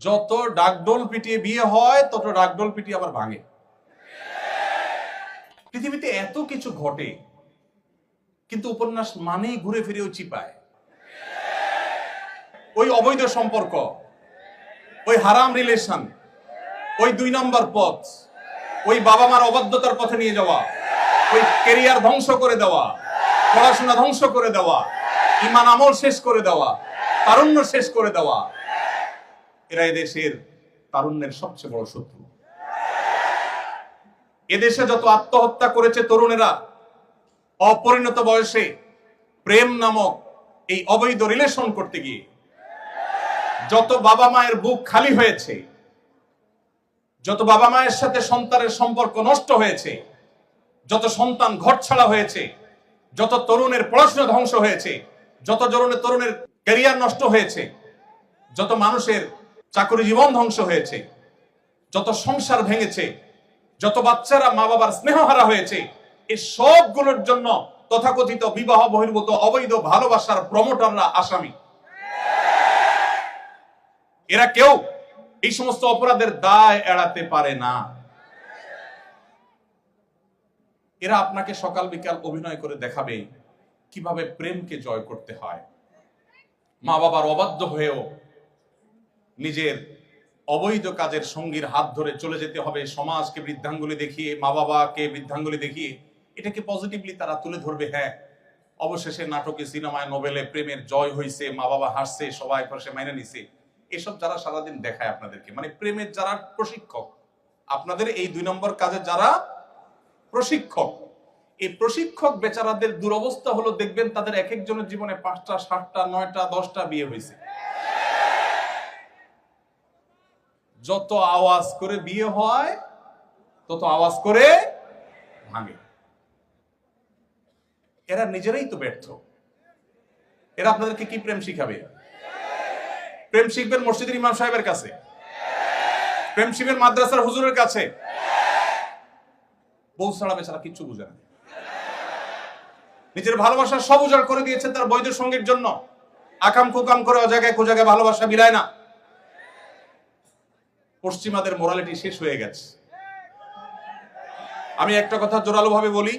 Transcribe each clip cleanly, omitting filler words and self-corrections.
যত ডাকডোল পিটিয়ে বিয়ে হয় তত ডাকডোল পিটিয়ে আবার ভাঙে। পৃথিবীতে এত কিছু ঘটে, কিন্তু উপন্যাস মানেই ঘুরে ফিরেও চিপায়। ওই অবৈধ সম্পর্ক, ওই হারাম রিলেশন, ওই 2 নম্বর পথ, ওই বাবা মার অবাধ্যতার পথে নিয়ে যাওয়া, ওই ক্যারিয়ার ধ্বংস করে দেওয়া, পড়াশোনা ধ্বংস করে দেওয়া, ঈমান আমল শেষ করে দেওয়া, তারুণ্য শেষ করে দেওয়া, এরা এদেশের তারুণ্যের সবচেয়ে বড় শত্রু। এদেশে যত আত্মহত্যা করেছে তরুণেরা অপরিণত বয়সে প্রেম নামক এই অবৈধ রিলেশন করতে গিয়ে, যত বাবা মায়ের বুক খালি হয়েছে, যত বাবা মায়ের সাথে সন্তানের সম্পর্ক নষ্ট হয়েছে, যত সন্তান ঘরছাড়া হয়েছে, যত তরুণের পড়াশোনা ধ্বংস হয়েছে, যত তরুণের ক্যারিয়ার নষ্ট হয়েছে, যত মানুষের চাকরি জীবন ধ্বংস হয়েছে, যত সংসার ভেঙেছে, যত বাচ্চারা মা বাবার স্নেহহারা হয়েছে, এই সবগুলোর জন্য তথাকথিত বিবাহ বহির্ভূত অবৈধ ভালোবাসার প্রমোটাররা আসামি। এরা কেউ এই সমস্ত অপরাধের দায় এড়াতে পারে না। এরা আপনাকে সকাল বিকাল অভিনয় করে দেখাবে কিভাবে প্রেমকে জয় করতে হয়। মা বাবার অবাধ্য হয়েও নিজের অবৈধ কাজের সঙ্গীর হাত ধরে চলে যেতে হবে, সমাজকে বৃদ্ধাঙ্গুলি দেখিয়ে, মা বাবাকে বৃদ্ধাঙ্গুলি দেখিয়ে এটাকে পজিটিভলি তারা তুলে ধরবে। হ্যাঁ, অবশেষে নাটকে, সিনেমায়, নোবেলে প্রেমের জয় হয়েছে, মা বাবা হাসছে, সবাই পাশে মাইনে নিছে। এসব যারা সারাদিন দেখায় আপনাদেরকে, মানে প্রেমের যারা প্রশিক্ষক, আপনাদের এই 2 নম্বর কাজে যারা প্রশিক্ষক, এই প্রশিক্ষক বেচারাদের দুরবস্থা হলো, দেখবেন তাদের এক একজনের জীবনে 5টা, 7টা, 9টা, 10টা বিয়ে হয়েছে। যত আওয়াজ করে বিয়ে হয় তত আওয়াজ করে ভাঙে। এরা নিজেরাই তো ব্যর্থ। এরা আপনাদেরকে কি প্রেম শিখাবে? প্রেম শিখবেন মসজিদের ইমাম সাহেবের কাছে, প্রেম শিখবেন মাদ্রাসার হুজুরের কাছে। বউ ছাড়া বেচারা কিচ্ছু বুঝে না। নিজের ভালোবাসা সব উজাড় করে দিয়েছে তার বৈধ সঙ্গীর জন্য। আকাম কুকাম করে অজায়গায় কোজায়গায় ভালোবাসা মিলায় না। পশ্চিমাদের মোরালিটি শেষ হয়ে গেছে। আমি একটা কথা জোরালো ভাবে বলি,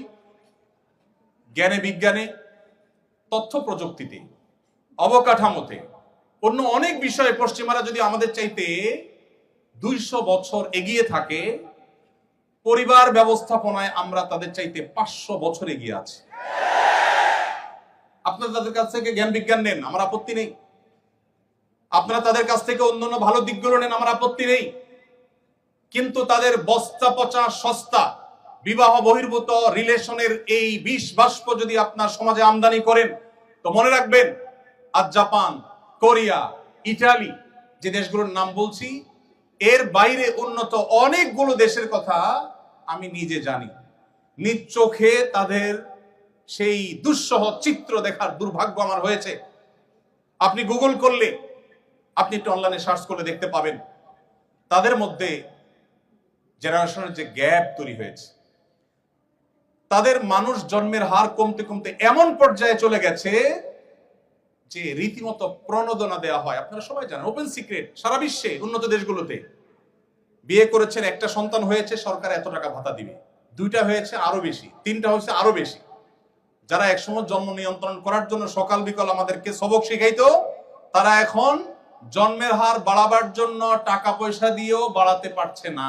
জ্ঞানে বিজ্ঞানে, তথ্য প্রযুক্তিতে, অবকাঠামোতে, অন্য অনেক বিষয়ে পশ্চিমারা যদি আমাদের চাইতে 200 বছর এগিয়ে থাকে, পরিবার ব্যবস্থাপনায় আমরা তাদের চাইতে 500 বছর এগিয়ে আছি। আপনারা তাদের কাছ থেকে জ্ঞান বিজ্ঞান নেন, আমার আপত্তি নেই। আপনারা তাদের কাছ থেকে অন্যান্য ভালো দিকগুলো নেন, আমার আপত্তি নেই। কিন্তু তাদের বস্তা পচা সস্তা বিবাহ বহির্ভূত রিলেশনের এই বিষ বাষ্প যদি আপনার সমাজে আমদানি করেন, তো মনে রাখবেন, আজ জাপান, কোরিয়া, ইটালি, যে দেশগুলোর নাম বলছি, এর বাইরে উন্নত অনেকগুলো দেশের কথা আমি নিজে জানি। নিজ চোখে তাদের সেই দুঃসহ চিত্র দেখার দুর্ভাগ্য আমার হয়েছে। আপনি গুগল করলে, আপনি একটু অনলাইনে সার্চ করলে দেখতে পাবেন তাদের মধ্যে জেনারেশনের যে গ্যাপ তৈরি হয়েছে। তাদের মানুষ জন্মের হার কমতে কমতে এমন পর্যায়ে চলে গেছে যে রীতিমতো প্রণোদনা দেওয়া হয়। আপনারা সবাই জানেন, ওপেন সিক্রেট, সারা বিশ্বে উন্নত দেশগুলোতে বিয়ে করেছেন, একটা সন্তান হয়েছে, সরকার এত টাকা ভাতা দিবে, 2টা হয়েছে আরো বেশি, 3টা হয়েছে আরো বেশি। যারা একসময় জন্ম নিয়ন্ত্রণ করার জন্য সকাল বিকাল আমাদেরকে সবক শিখাইতো, তারা এখন জন্মের হার বাড়াবার জন্য টাকা পয়সা দিয়েও বাড়াতে পারছে না।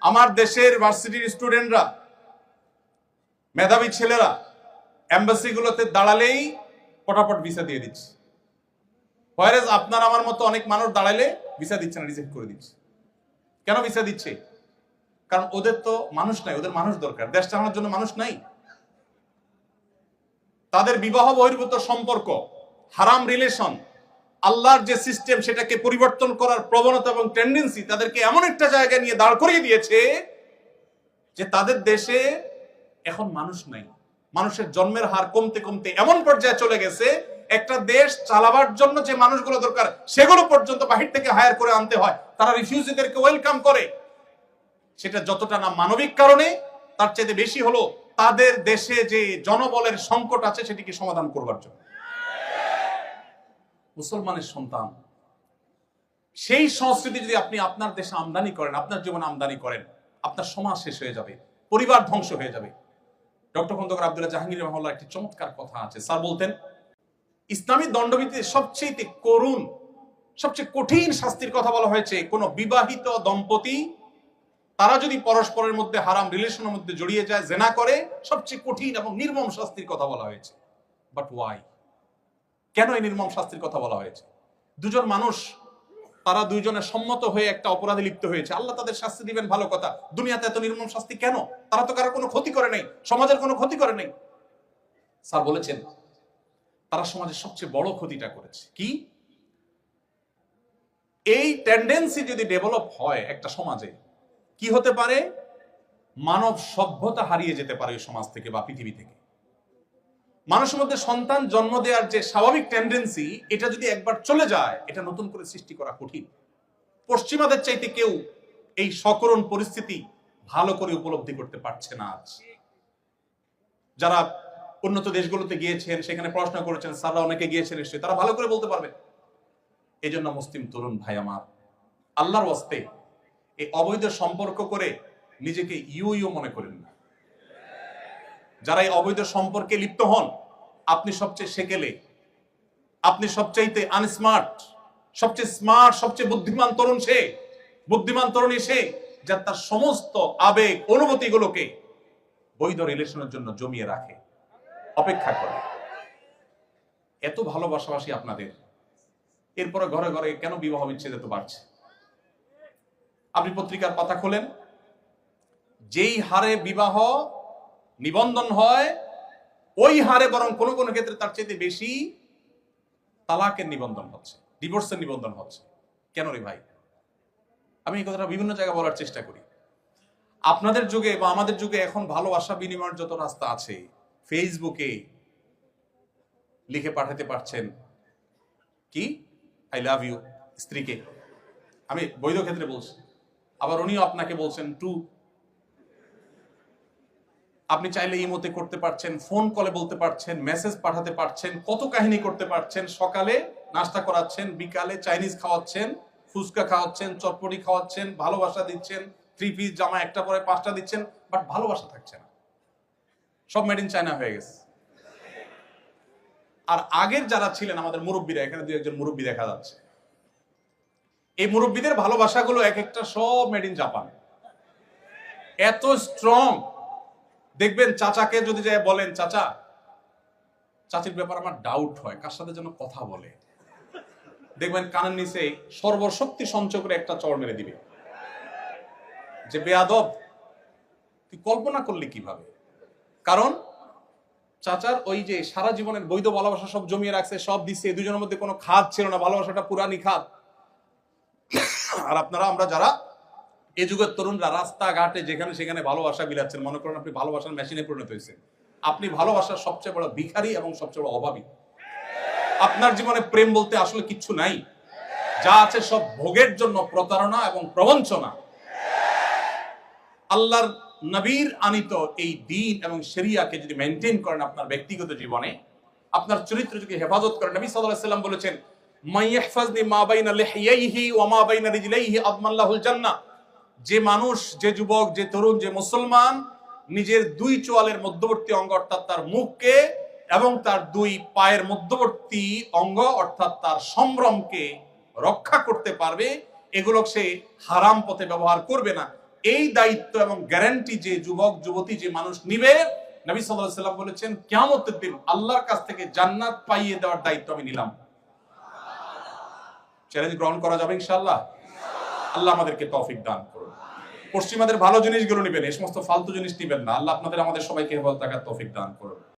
আমার দেশের ভার্সিটির স্টুডেন্টরা, মেধাবী ছেলেরা এমবাসি গুলোতে দাঁড়ালেই পটাপট ভিসা দিয়ে দিচ্ছে। হোয়ারেজ আপনার আমার মতো অনেক মানুষ দাঁড়ালে ভিসা দিচ্ছে না, রিজেক্ট করে দিচ্ছে। কেন ভিসা দিচ্ছে? কারণ ওদের তো মানুষ নাই, ওদের মানুষ দরকার, দেশ চালানোর জন্য মানুষ নাই। তাদের বিবাহ বহির্ভূত সম্পর্ক, হারাম রিলেশন, আল্লাহর যে সিস্টেম সেটাকে পরিবর্তন করার প্রবণতা এবং টেন্ডেন্সি তাদেরকে এমন একটা জায়গায় নিয়ে দাঁড় করিয়ে দিয়েছে যে তাদের দেশে এখন মানুষ নাই। মানুষের জন্মের হার কমতে কমতে এমন পর্যায়ে চলে গেছে, একটা দেশ চালাবার জন্য যে মানুষগুলো দরকার সেগুলো পর্যন্ত বাহির থেকে হায়ার করে আনতে হয়। তারা রিফিউজিদেরকে ওয়েলকাম করে। সেটা যতটা না মানবিক কারণে, তার চাইতে বেশি হলো তাদের দেশে যে জনবলের সংকট আছে সেটিকে সমাধান করবার জন্য। মুসলমানের সন্তান সেই সংস্কৃতি যদি আপনি আপনার দেশে আমদানি করেন, আপনার জীবনে আমদানি করেন, আপনার সমাজ শেষ হয়ে যাবে, পরিবার ধ্বংস হয়ে যাবে। ডক্টর খন্দকার আব্দুল্লাহ জাহাঙ্গীর রহমাল্লাহ একটি চমৎকার কথা আছে। স্যার বলতেন, ইসলামী দণ্ডবিধিতে সবচেয়ে করুণ, সবচেয়ে কঠিন শাস্তির কথা বলা হয়েছে কোন বিবাহিত দম্পতি তারা যদি পরস্পরের মধ্যে হারাম রিলেশনের মধ্যে জড়িয়ে যায়, জেনা করে, সবচেয়ে কঠিন এবং নির্মম শাস্তির কথা বলা হয়েছে। But why? কেন এই নির্মম শাস্তির কথা বলা হয়েছে? দুজন মানুষ, তারা দুইজনে সম্মত হয়ে একটা অপরাধে লিপ্ত হয়েছে, আল্লাহ তাদের শাস্তি দিবেন, ভালো কথা। দুনিয়াতে এত নির্মম শাস্তি কেন? তারা তো কারো কোনো ক্ষতি করে নাই, সমাজের কোনো ক্ষতি করে নাই। স্যার বলেছেন, তারা সমাজের সবচেয়ে বড় ক্ষতিটা করেছে কি? এই টেন্ডেন্সি যদি ডেভেলপ হয় একটা সমাজে, কি হতে পারে? মানব সভ্যতা হারিয়ে যেতে পারে ওই সমাজ থেকে বা পৃথিবী থেকে। মানুষের মধ্যে সন্তান জন্ম দেওয়ার যে স্বাভাবিক টেন্ডেন্সি, এটা যদি একবার চলে যায়, এটা নতুন করে সৃষ্টি করা কঠিন। পশ্চিমাদের চাইতে কেউ এই সকরুণ পরিস্থিতি ভালো করে উপলব্ধি করতে পারছে না আজ। যারা উন্নত দেশগুলোতে গিয়েছেন, সেখানে পড়াশোনা করেছেন, স্যাররা অনেকে গিয়েছেন নিশ্চয়ই, তারা ভালো করে বলতে পারবে। এই জন্য মুসলিম তরুণ ভাই আমার, আল্লাহর ওয়াস্তে এই অবৈধ সম্পর্ক করে নিজেকে ইউ মনে করেন না। যারা এই অবৈধ সম্পর্কে লিপ্ত হন, আপনি সবচেয়ে সেকেলে, আপনি সবচাইতে আনস্মার্ট, সবচেয়ে স্মার্ট, সবচেয়ে বুদ্ধিমান তরুণ সে, বুদ্ধিমান তরুণী সে, যার তার সমস্ত আবেগ অনুভূতি গুলোকে বৈধ রিলেশনের জন্য জমিয়ে রাখে, অপেক্ষা করে। এত ভালোবাসাবাসী আপনাদের, এরপরে ঘরে ঘরে কেন বিবাহ বিচ্ছেদ এত বাড়ছে? আপনি পত্রিকার পাতা খোলেন, যেই হারে বিবাহ নিবন্ধন হয়, ওই হারে বরং কোনো কোনো ক্ষেত্রে তার চেয়ে বেশি তালাকের নিবন্ধন হচ্ছে, ডিভোর্সের নিবন্ধন হচ্ছে। কেন রে ভাই? আমি এই কথাটা বিভিন্ন জায়গায় বলার চেষ্টা করি। আপনাদের যুগে বা আমাদের যুগে এখন ভালোবাসা বিনিময়ের যত রাস্তা আছে, ফেসবুকে লিখে পাঠাতে পারছেন কি আই লাভ ইউ স্ত্রীকে, আমি বৈধ ক্ষেত্রে বলছি, আবার উনিও আপনাকে বলছেন টু। আপনি চাইলে ইমোতে করতে পারছেন, ফোন কলে বলতে পারছেন, মেসেজ পাঠাতে পারছেন, কত কাহিনী করতে পারছেন। সকালে নাস্তা করাচ্ছেন, বিকালে চাইনিজ খাওয়াচ্ছেন, ফুচকা খাওয়াচ্ছেন, চটপটি খাওয়াচ্ছেন, ভালোবাসা দিচ্ছেন, 3 পিস জামা একটা পরে 5টা দিচ্ছেন, বাট ভালোবাসা থাকছে না। সব মেড ইন চায়না হয়ে গেছে। আর আগের যারা ছিলেন আমাদের মুরব্বীরা, এখানে 2-1 মুরব্বী দেখা যাচ্ছে, এই মুরব্বীদের ভালোবাসাগুলো এক একটা সব মেড ইন জাপান। এত স্ট্রং। দেখবেন চাচাকে যদি যায় বলেন, চাচা, চাচির ব্যাপার আমার ডাউট হয়, কার সাথে যেন কথা বলে, দেখবেন কানের নিচে সর্বশক্তি সঞ্চয় করে একটা চড় মেরে দিবে যে বেয়াদব, তুই কল্পনা করলি কিভাবে? কারণ চাচার ওই যে সারা জীবনের বৈধ ভালোবাসা সব জমিয়ে রাখছে, সব দিচ্ছে, দুজনের মধ্যে কোনো খাদ ছিল না, ভালোবাসাটা পুরানি খাদ। আর আপনারা, আমরা যারা এই যুগের তরুণরা রাস্তাঘাটে যেখানে সেখানে ভালোবাসা বিলাচ্ছেন, মনে করেন আপনি ভালোবাসার মেশিনে পরিণত হয়েছে। আপনি ভালোবাসার সবচেয়ে বড় ভিখারি এবং সবচেয়ে বড় অভাবী। আপনার জীবনে প্রেম বলতে আসলে কিচ্ছু নাই, যা আছে সব ভোগের জন্য প্রতারণা এবং প্রবঞ্চনা। আল্লাহর নবীর আনিত এই দ্বীন এবং শরিয়াকে যদি মেইনটেইন করেন আপনার ব্যক্তিগত জীবনে, আপনার চরিত্র যদি হেফাজত করেন, নবী সাল্লাল্লাহু আলাইহি ওয়াসাল্লাম বলেছেন, মাইয়াহফাজনি মা বাইনা লিহিয়াইহি ওয়া মা বাইনা রিজলাইহি আদমাল্লাহুল জান্নাহ। যে মানুষ, যে যুবক, যে তরুণ, যে মুসলমান নিজের 2 চোয়ালের মধ্যবর্তী অঙ্গ অর্থাৎ তার মুখকে এবং তার 2 পায়ের মধ্যবর্তী অঙ্গ অর্থাৎ তার সম্ভ্রমকে রক্ষা করতে পারবে, এগুলো সে হারাম পথে ব্যবহার করবে না, এই দায়িত্ব এবং গ্যারান্টি যে যুবক যুবতী, যে মানুষ নিবে, নবী সাল্লাল্লাহু আলাইহি ওয়াসাল্লাম বলেছেন, কিয়ামতের দিন আল্লাহর কাছ থেকে জান্নাত পাইয়ে দেওয়ার দায়িত্ব আমি নিলাম। চ্যালেঞ্জ গ্রহণ করা যাবে ইনশাআল্লাহ। আল্লাহ আমাদেরকে তৌফিক দান করুন। পশ্চিমাদের ভালো জিনিসগুলো নিবেন, এই সমস্ত ফালতু জিনিস নিবেন না। আল্লাহ আপনাদের আমাদের সবাইকে হেফাজত রাখার তৌফিক দান করুন।